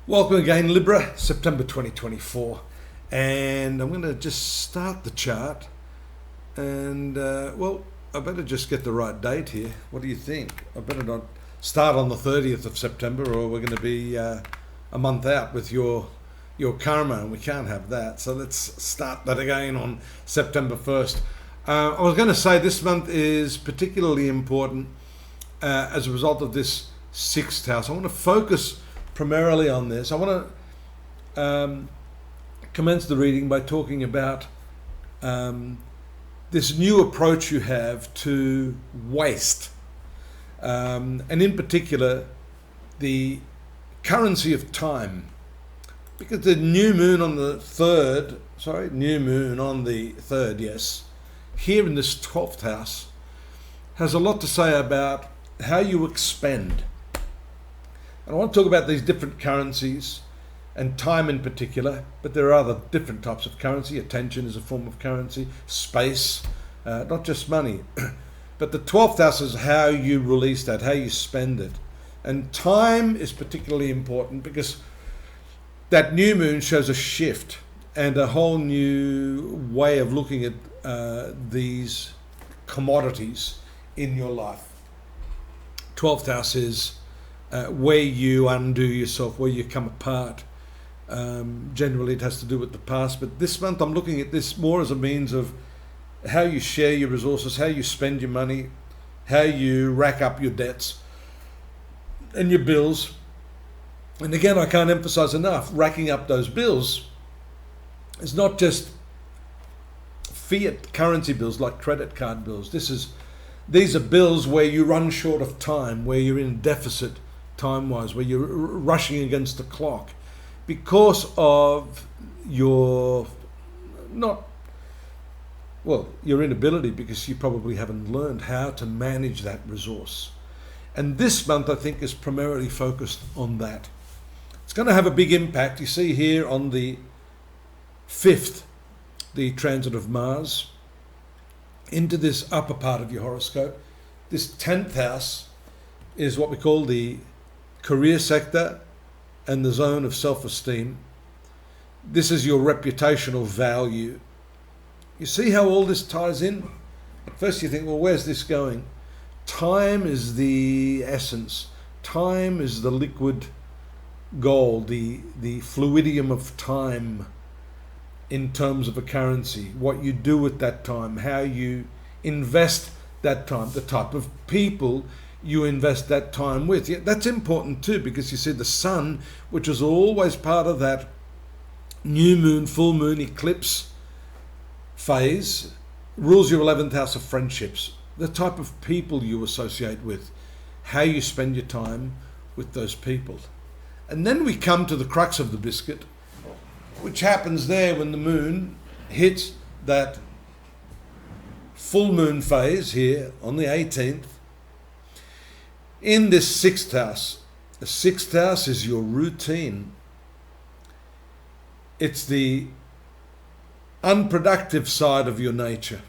Welcome again, Libra, September 2024, and I'm going to just start the chart, and I better just get the right date here. What do you think? I better not start on the 30th of September, or we're going to be a month out with your karma, and we can't have that. So let's start that again on September 1st. I was going to say this month is particularly important as a result of this sixth house. I want to focus primarily on this. I want to commence the reading by talking about this new approach you have to waste, and in particular the currency of time, because the new moon on the 3rd, yes, here in this 12th house has a lot to say about how you expend. And I want to talk about these different currencies and time in particular, but there are other different types of currency. Attention is a form of currency, space, not just money. But the 12th house is how you release that, how you spend it. And time is particularly important because that new moon shows a shift and a whole new way of looking at these commodities in your life. 12th house is where you undo yourself, where you come apart. Generally it has to do with the past, but this month I'm looking at this more as a means of how you share your resources, how you spend your money, how you rack up your debts and your bills. And again, I can't emphasize enough, racking up those bills is not just fiat currency bills like credit card bills. These are bills where you run short of time, where you're in deficit time-wise, where you're rushing against the clock because of your inability, because you probably haven't learned how to manage that resource. And this month I think is primarily focused on that. It's going to have a big impact. You see here on the 5th, the transit of Mars into this upper part of your horoscope. This 10th house is what we call the career sector and the zone of self-esteem. This is your reputational value. You see how all this ties in? At first you think, well, where's this going? Time is the essence. Time is the liquid gold, the fluidium of time in terms of a currency. What you do with that time, how you invest that time, the type of people you invest that time with. Yeah, that's important too, because you see the sun, which is always part of that new moon, full moon, eclipse phase, rules your 11th house of friendships, the type of people you associate with, how you spend your time with those people. And then we come to the crux of the biscuit, which happens there when the moon hits that full moon phase here on the 18th in this 6th house. The 6th house is your routine. It's the unproductive side of your nature.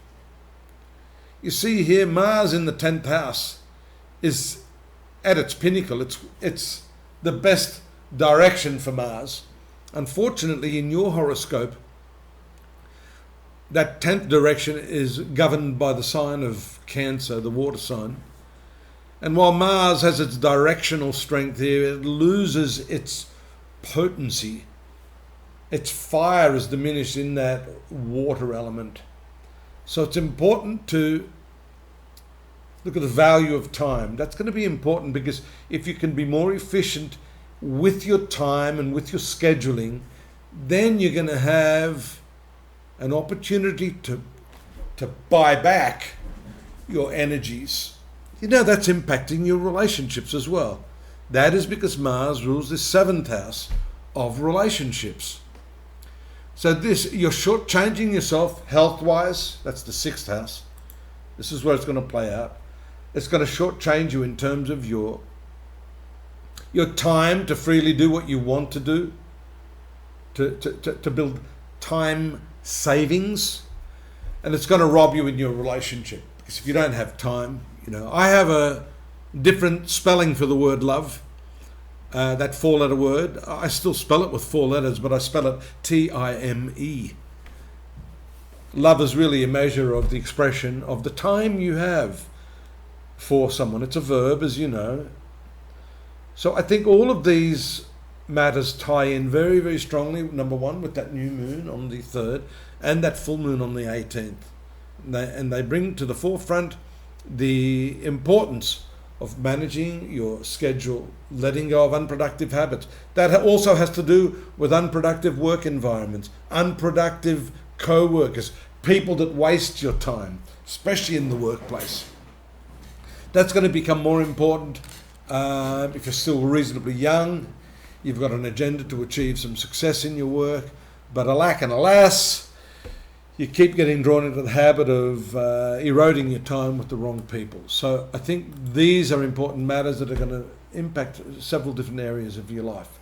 You see here, Mars in the 10th house is at its pinnacle. It's the best direction for Mars. Unfortunately, in your horoscope, that 10th direction is governed by the sign of Cancer, the water sign. And while Mars has its directional strength here, it loses its potency. Its fire is diminished in that water element. So it's important to look at the value of time. That's going to be important, because if you can be more efficient with your time and with your scheduling, then you're going to have an opportunity to buy back your energies. You know, that's impacting your relationships as well. That is because Mars rules the 7th house of relationships. So you're shortchanging yourself health-wise. That's the 6th house. This is where it's going to play out. It's going to shortchange you in terms of your time to freely do what you want to do, to build time savings, and it's going to rob you in your relationship, because if you don't have time, I have a different spelling for the word love. that four-letter word. I still spell it with four letters, but I spell it T-I-M-E. Love is really a measure of the expression of the time you have for someone. It's a verb, as you know. So I think all of these matters tie in very, very strongly, number one, with that new moon on the 3rd and that full moon on the 18th. And they bring to the forefront the importance of managing your schedule, letting go of unproductive habits. That also has to do with unproductive work environments, unproductive co-workers, people that waste your time, especially in the workplace. That's going to become more important if you're still reasonably young. You've got an agenda to achieve some success in your work, but alack and alas, you keep getting drawn into the habit of eroding your time with the wrong people. So I think these are important matters that are going to impact several different areas of your life.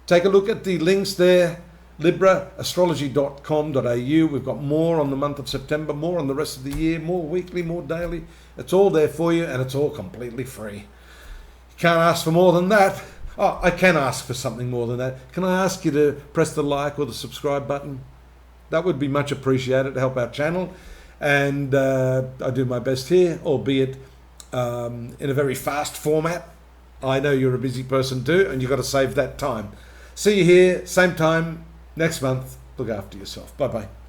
Take a look at the links there, Libra, astrology.com.au. We've got more on the month of September, more on the rest of the year, more weekly, more daily. It's all there for you, and it's all completely free. You can't ask for more than that. Oh, I can ask for something more than that. Can I ask you to press the like or the subscribe button? That would be much appreciated to help our channel. And I do my best here, albeit in a very fast format. I know you're a busy person too, and you've got to save that time. See you here, same time, next month. Look after yourself. Bye-bye.